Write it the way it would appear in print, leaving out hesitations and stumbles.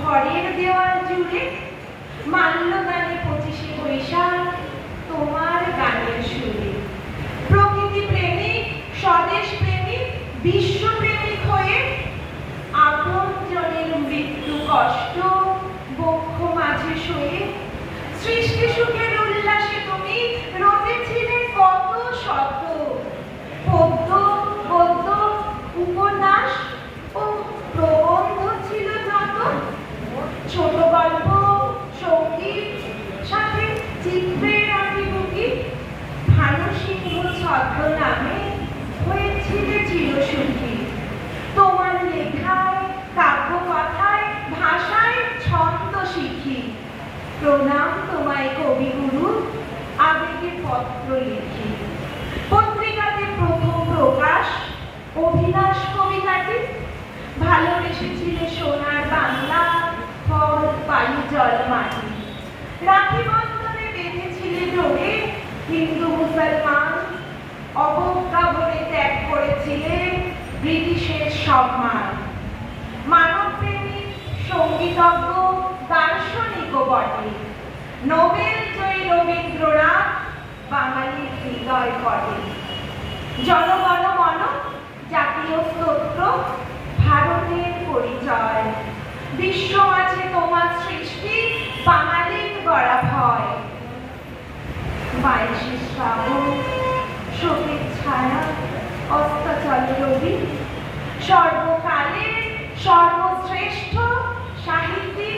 ঘরের দেওয়াল জুড়ে মাল্যদানে 25শে বৈশাখ তোমার গানের সুরে। প্রকৃতি প্রেমিক, স্বদেশ প্রেমিক, বিশ্ব প্রেমিক হয়ে আপনজনের মৃত্যু কষ্ট বক্ষ মাঝে সয়ে সৃষ্টি সুখের উল্লাসে তুমি রচেছিলে কত শত পদ্য, গদ্য, উপন্যাস ও প্রবন্ধ ছিল যত। ছোট গল্প, সঙ্গীত, সাথে চিত্রের আঁকিবুকি। ভানু সিংহ ছদ্মনামে হয়েছিলে চিরসুখী। তোমার লেখায়, কাব্য কথায়, ভাষায় ছন্দ শিখি। প্রণাম তোমায় কবিগুরু, আবেগে পত্র লিখি। পত্রিকাতে প্রথম প্রকাশ অভিলাষ কবিতাটি। ভালোবেসেছিলে সোনার বাংলা, ফল, বায়ু, জল, মাটি। রাখি বন্ধনে বেঁধেছিলে ডোরে হিন্দু মুসলমান। অবজ্ঞা বলে ত্যাগ করেছিলে ব্রিটিশের সম্মান। মানবপ্রেমিক, সঙ্গীতজ্ঞ, দার্শনিকও বটে। নোবেল জয়ী রবীন্দ্রনাথ বাঙালির হৃদয় পটে। জনগণ মন, জাতীয় স্তোত্র, ভারতের পরিচয়। বিশ্ব মাঝে তোমার সৃষ্টি, বাঙালির গড়া ভয়। 22শে শ্রাবণ, শোকের ছায়া, অস্তাচল রবি। সর্বকালের সর্বশ্রেষ্ঠ সাহিত্যিক